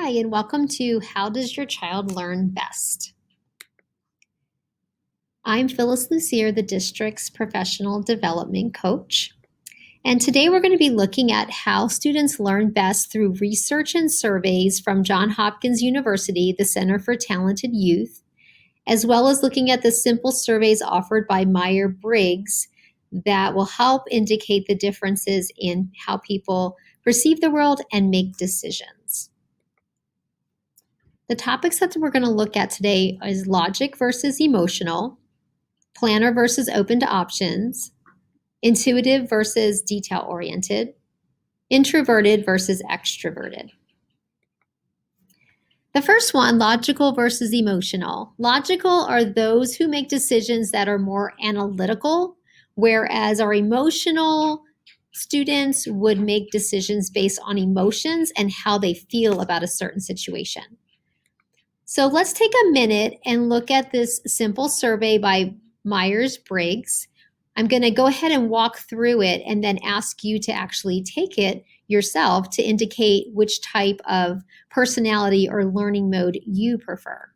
Hi, and welcome to How Does Your Child Learn Best? I'm Phyllis Lucier, the district's professional development coach. And today we're going to be looking at how students learn best through research and surveys from Johns Hopkins University, the Center for Talented Youth, as well as looking at the simple surveys offered by Myers-Briggs that will help indicate the differences in how people perceive the world and make decisions. The topics that we're going to look at today is logic versus emotional, planner versus open to options, intuitive versus detail-oriented, introverted versus extroverted. The first one, logical versus emotional. Logical are those who make decisions that are more analytical, whereas our emotional students would make decisions based on emotions and how they feel about a certain situation. So let's take a minute and look at this simple survey by Myers-Briggs. I'm going to go ahead and walk through it and then ask you to actually take it yourself to indicate which type of personality or learning mode you prefer.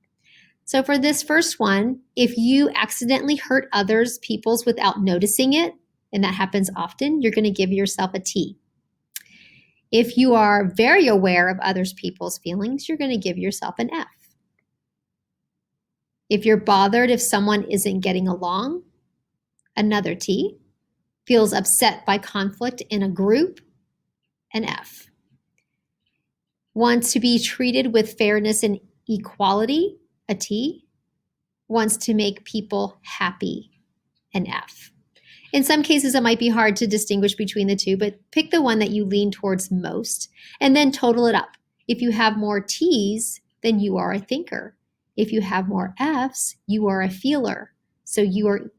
So for this first one, if you accidentally hurt others people's without noticing it, and that happens often, you're going to give yourself a T. If you are very aware of others people's feelings, you're going to give yourself an F. If you're bothered if someone isn't getting along, another T. Feels upset by conflict in a group, an F. Wants to be treated with fairness and equality, a T. Wants to make people happy, an F. In some cases, it might be hard to distinguish between the two, but pick the one that you lean towards most and then total it up. If you have more T's, then you are a thinker. If you have more F's, you are a feeler. So you're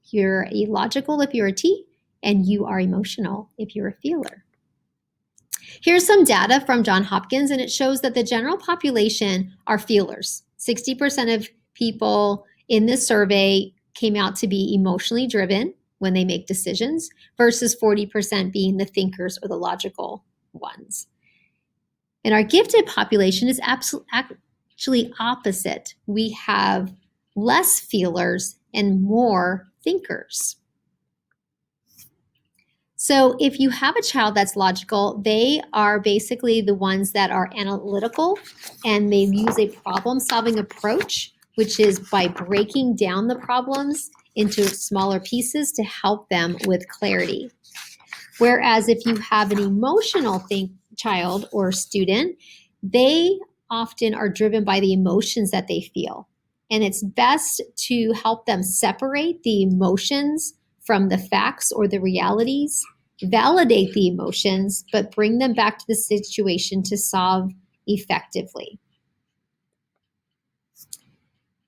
a logical if you're a T, and you are emotional if you're a feeler. Here's some data from Johns Hopkins, and it shows that the general population are feelers. 60% of people in this survey came out to be emotionally driven when they make decisions, versus 40% being the thinkers or the logical ones. And our gifted population is actually opposite. We have less feelers and more thinkers. So if you have a child that's logical, they are basically the ones that are analytical, and they use a problem-solving approach, which is by breaking down the problems into smaller pieces to help them with clarity. Whereas if you have an emotional child or student, they often are driven by the emotions that they feel. And it's best to help them separate the emotions from the facts or the realities, validate the emotions, but bring them back to the situation to solve effectively.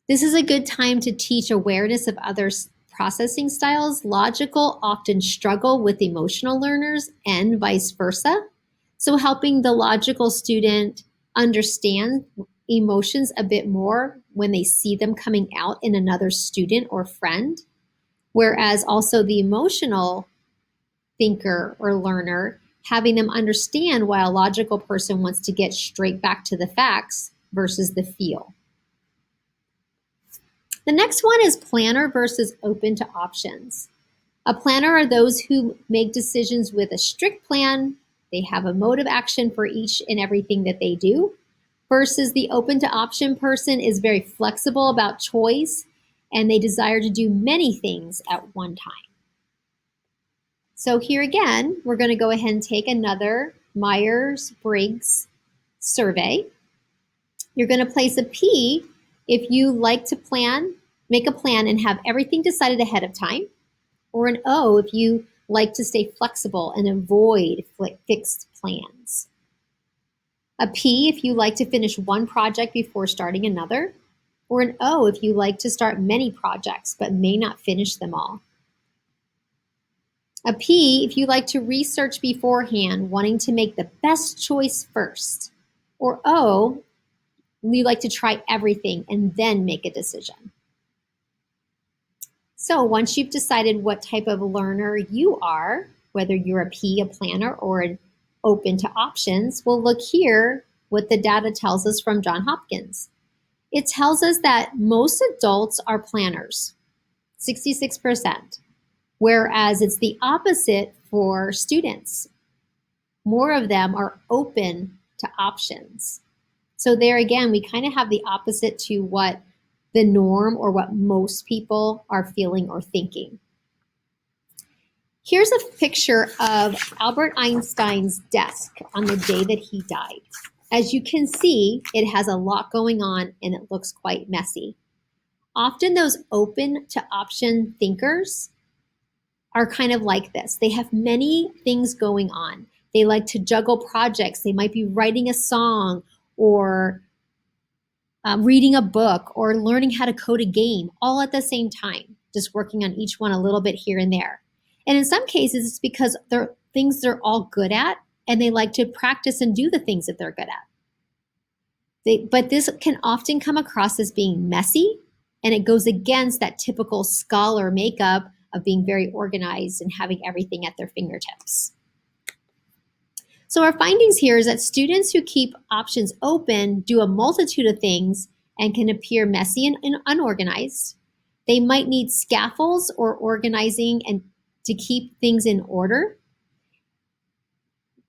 This is a good time to teach awareness of other processing styles. Logical often struggle with emotional learners and vice versa. So helping the logical student understand emotions a bit more when they see them coming out in another student or friend, whereas also the emotional thinker or learner, having them understand why a logical person wants to get straight back to the facts versus the feel. The next one is planner versus open to options. A planner are those who make decisions with a strict plan. They have a mode of action for each and everything that they do, versus the open to option person is very flexible about choice, and they desire to do many things at one time. So here again, we're going to go ahead and take another Myers-Briggs survey. You're going to place a P if you like to make a plan and have everything decided ahead of time, or an O if you like to stay flexible and avoid fixed plans. A P if you like to finish one project before starting another, or an O if you like to start many projects but may not finish them all. A P if you like to research beforehand, wanting to make the best choice first, or O, you like to try everything and then make a decision. So once you've decided what type of learner you are, whether you're a P, a planner, or an open to options, we'll look here what the data tells us from Johns Hopkins. It tells us that most adults are planners, 66%, whereas it's the opposite for students. More of them are open to options. So there again, we kind of have the opposite to what the norm or what most people are feeling or thinking. Here's a picture of Albert Einstein's desk on the day that he died. As you can see, it has a lot going on and it looks quite messy. Often those open to option thinkers are kind of like this. They have many things going on. They like to juggle projects. They might be writing a song or reading a book or learning how to code a game all at the same time, just working on each one a little bit here and there. And in some cases, it's because they're things they're all good at and they like to practice and do the things that they're good at. But this can often come across as being messy, and it goes against that typical scholar makeup of being very organized and having everything at their fingertips. So our findings here is that students who keep options open do a multitude of things and can appear messy and unorganized. They might need scaffolds or organizing and to keep things in order.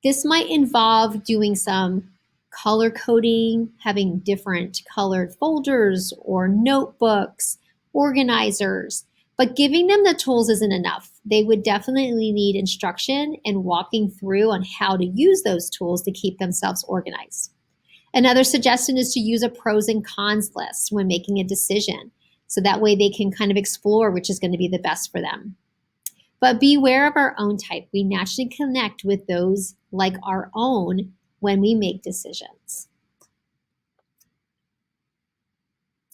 This might involve doing some color coding, having different colored folders or notebooks, organizers, but giving them the tools isn't enough. They would definitely need instruction and walking through on how to use those tools to keep themselves organized. Another suggestion is to use a pros and cons list when making a decision. So that way they can kind of explore which is going to be the best for them. But beware of our own type. We naturally connect with those like our own when we make decisions.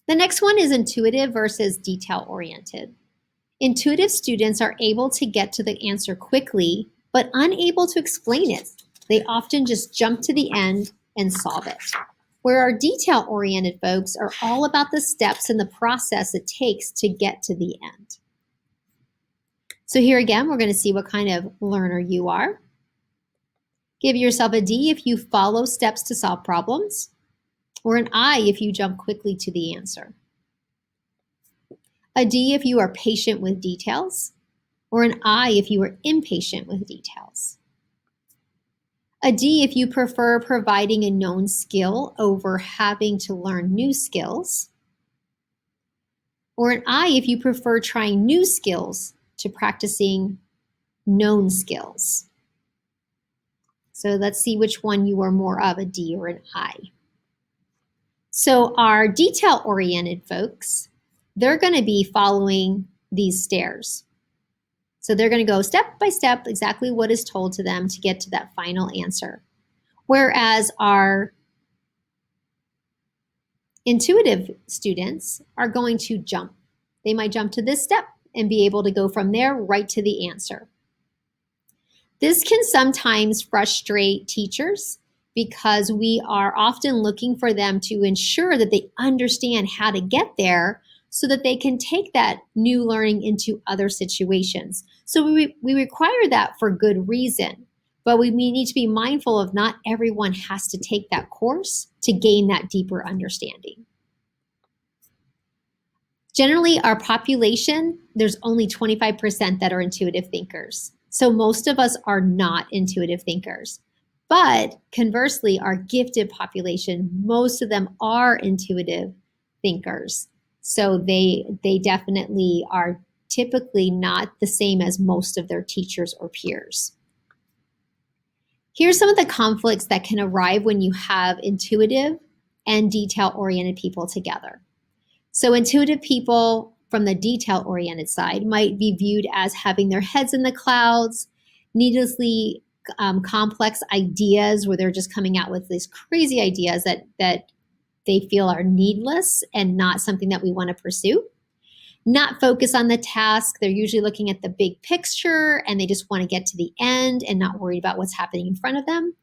The next one is intuitive versus detail-oriented. Intuitive students are able to get to the answer quickly, but unable to explain it. They often just jump to the end and solve it. Where our detail-oriented folks are all about the steps and the process it takes to get to the end. So here again, we're going to see what kind of learner you are. Give yourself a D if you follow steps to solve problems, or an I if you jump quickly to the answer. A D if you are patient with details, or an I if you are impatient with details. A D if you prefer providing a known skill over having to learn new skills, or an I if you prefer trying new skills to practicing known skills. So let's see which one you are more of, a D or an I. So our detail-oriented folks, they're going to be following these stairs. So they're going to go step by step, exactly what is told to them to get to that final answer. Whereas our intuitive students are going to jump. They might jump to this step and be able to go from there right to the answer. This can sometimes frustrate teachers because we are often looking for them to ensure that they understand how to get there so that they can take that new learning into other situations. So we require that for good reason, but we need to be mindful of not everyone has to take that course to gain that deeper understanding. Generally, our population, there's only 25% that are intuitive thinkers. So most of us are not intuitive thinkers. But conversely, our gifted population, most of them are intuitive thinkers. So they definitely are typically not the same as most of their teachers or peers. Here's some of the conflicts that can arrive when you have intuitive and detail-oriented people together. So intuitive people from the detail-oriented side might be viewed as having their heads in the clouds, needlessly complex ideas where they're just coming out with these crazy ideas that they feel are needless and not something that we want to pursue. Not focus on the task. They're usually looking at the big picture and they just want to get to the end and not worried about what's happening in front of them.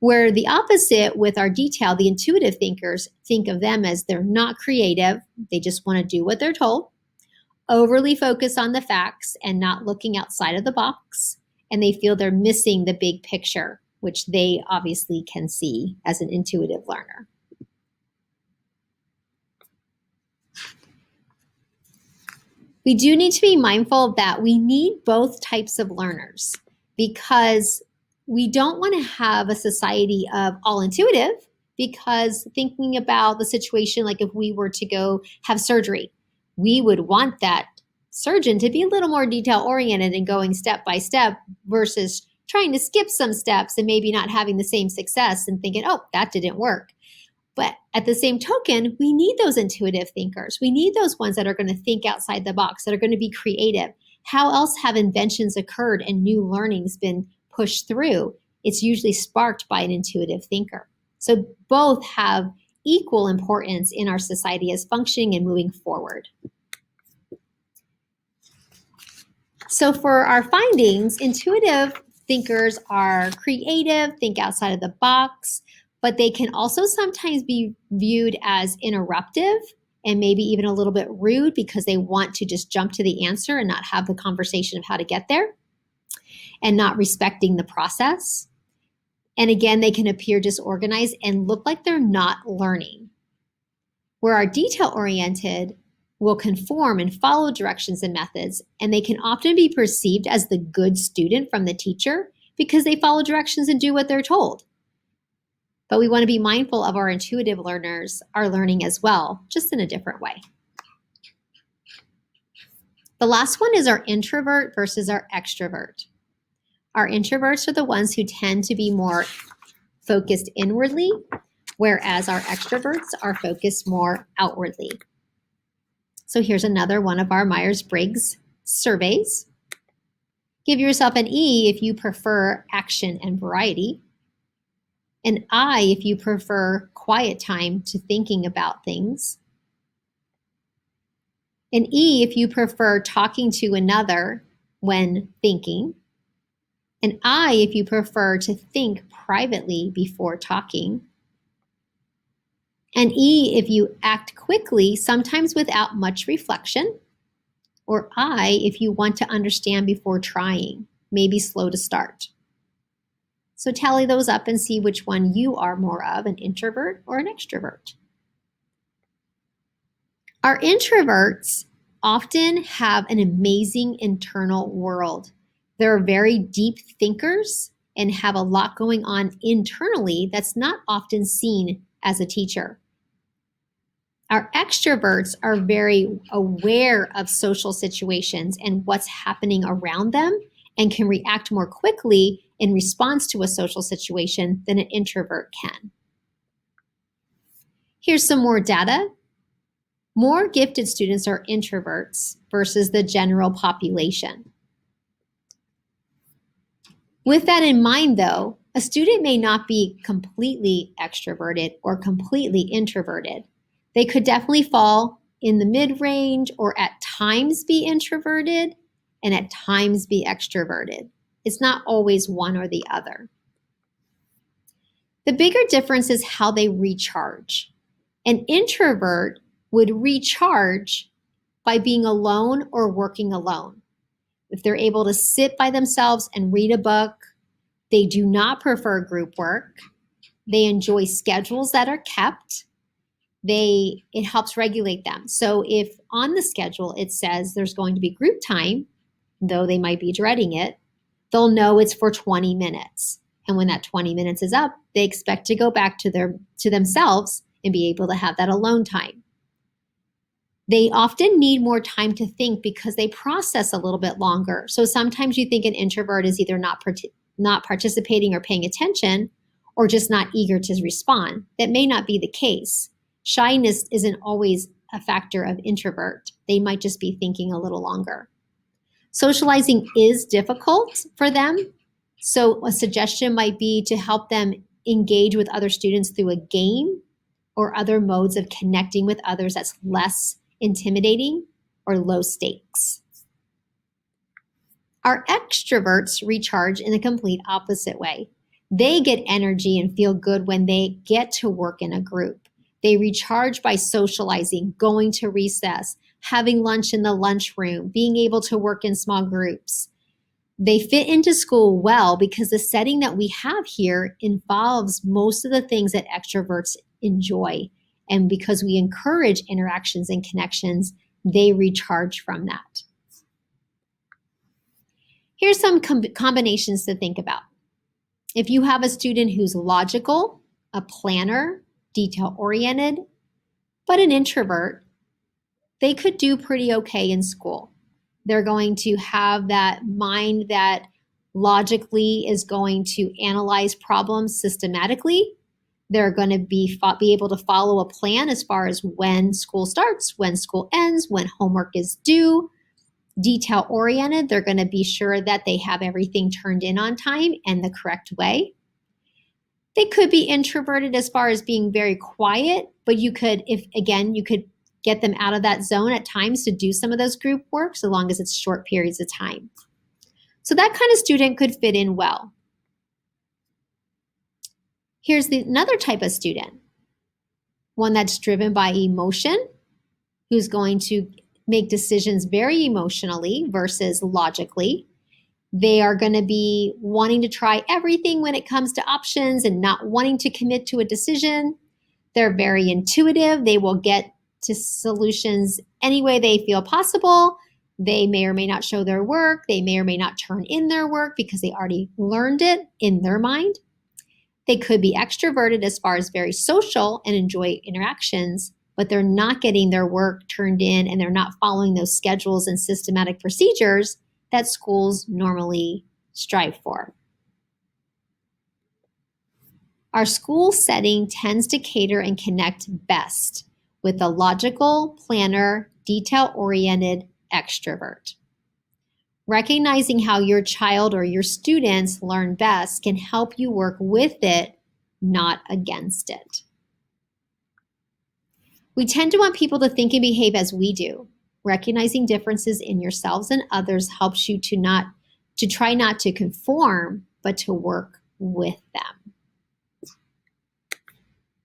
Where the opposite with our detail, the intuitive thinkers, think of them as they're not creative. They just want to do what they're told, overly focus on the facts and not looking outside of the box. And they feel they're missing the big picture. which they obviously can see as an intuitive learner. We do need to be mindful that we need both types of learners, because we don't want to have a society of all intuitive, because thinking about the situation, like if we were to go have surgery, we would want that surgeon to be a little more detail oriented and going step by step versus trying to skip some steps and maybe not having the same success and thinking, oh, that didn't work. But at the same token, we need those intuitive thinkers. We need those ones that are going to think outside the box, that are going to be creative. How else have inventions occurred and new learnings been pushed through? It's usually sparked by an intuitive thinker. So both have equal importance in our society as functioning and moving forward. So for our findings, intuitive thinkers are creative, think outside of the box, but they can also sometimes be viewed as interruptive and maybe even a little bit rude because they want to just jump to the answer and not have the conversation of how to get there and not respecting the process. And again, they can appear disorganized and look like they're not learning. Where our detail-oriented will conform and follow directions and methods, and they can often be perceived as the good student from the teacher because they follow directions and do what they're told. But we want to be mindful of our intuitive learners are learning as well, just in a different way. The last one is our introvert versus our extrovert. Our introverts are the ones who tend to be more focused inwardly, whereas our extroverts are focused more outwardly. So here's another one of our Myers-Briggs surveys. Give yourself an E if you prefer action and variety, an I if you prefer quiet time to thinking about things, an E if you prefer talking to another when thinking, an I if you prefer to think privately before talking, an E if you act quickly, sometimes without much reflection, or I if you want to understand before trying, maybe slow to start. So tally those up and see which one you are more of, an introvert or an extrovert. Our introverts often have an amazing internal world. They're very deep thinkers and have a lot going on internally that's not often seen as a teacher. Our extroverts are very aware of social situations and what's happening around them and can react more quickly in response to a social situation than an introvert can. Here's some more data. More gifted students are introverts versus the general population. With that in mind, though, a student may not be completely extroverted or completely introverted. They could definitely fall in the mid-range or at times be introverted and at times be extroverted. It's not always one or the other. The bigger difference is how they recharge. An introvert would recharge by being alone or working alone. If they're able to sit by themselves and read a book, they do not prefer group work. They enjoy schedules that are kept. It helps regulate them. So if on the schedule it says there's going to be group time, though they might be dreading it, they'll know it's for 20 minutes. And when that 20 minutes is up, they expect to go back to themselves and be able to have that alone time. They often need more time to think because they process a little bit longer. So sometimes you think an introvert is either not participating or paying attention or just not eager to respond. That may not be the case. Shyness isn't always a factor of introvert. They might just be thinking a little longer. Socializing is difficult for them. So a suggestion might be to help them engage with other students through a game or other modes of connecting with others that's less intimidating or low stakes. Our extroverts recharge in a complete opposite way. They get energy and feel good when they get to work in a group. They recharge by socializing, going to recess, having lunch in the lunchroom, being able to work in small groups. They fit into school well because the setting that we have here involves most of the things that extroverts enjoy. And because we encourage interactions and connections, they recharge from that. Here's some combinations to think about. If you have a student who's logical, a planner, detail-oriented, but an introvert, they could do pretty okay in school. They're going to have that mind that logically is going to analyze problems systematically. They're going to be able to follow a plan as far as when school starts, when school ends, when homework is due. Detail oriented, they're going to be sure that they have everything turned in on time and the correct way. They could be introverted as far as being very quiet, but you could get them out of that zone at times to do some of those group work, so long as it's short periods of time. So that kind of student could fit in well. Here's another type of student, one that's driven by emotion, who's going to make decisions very emotionally versus logically. They are going to be wanting to try everything when it comes to options and not wanting to commit to a decision. They're very intuitive. They will get to solutions any way they feel possible. They may or may not show their work. They may or may not turn in their work because they already learned it in their mind. They could be extroverted as far as very social and enjoy interactions, but they're not getting their work turned in and they're not following those schedules and systematic procedures that schools normally strive for. Our school setting tends to cater and connect best with a logical, planner, detail-oriented extrovert. Recognizing how your child or your students learn best can help you work with it, not against it. We tend to want people to think and behave as we do. Recognizing differences in yourselves and others helps you to try not to conform, but to work with them.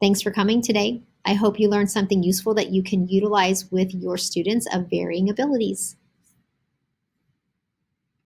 Thanks for coming today. I hope you learned something useful that you can utilize with your students of varying abilities.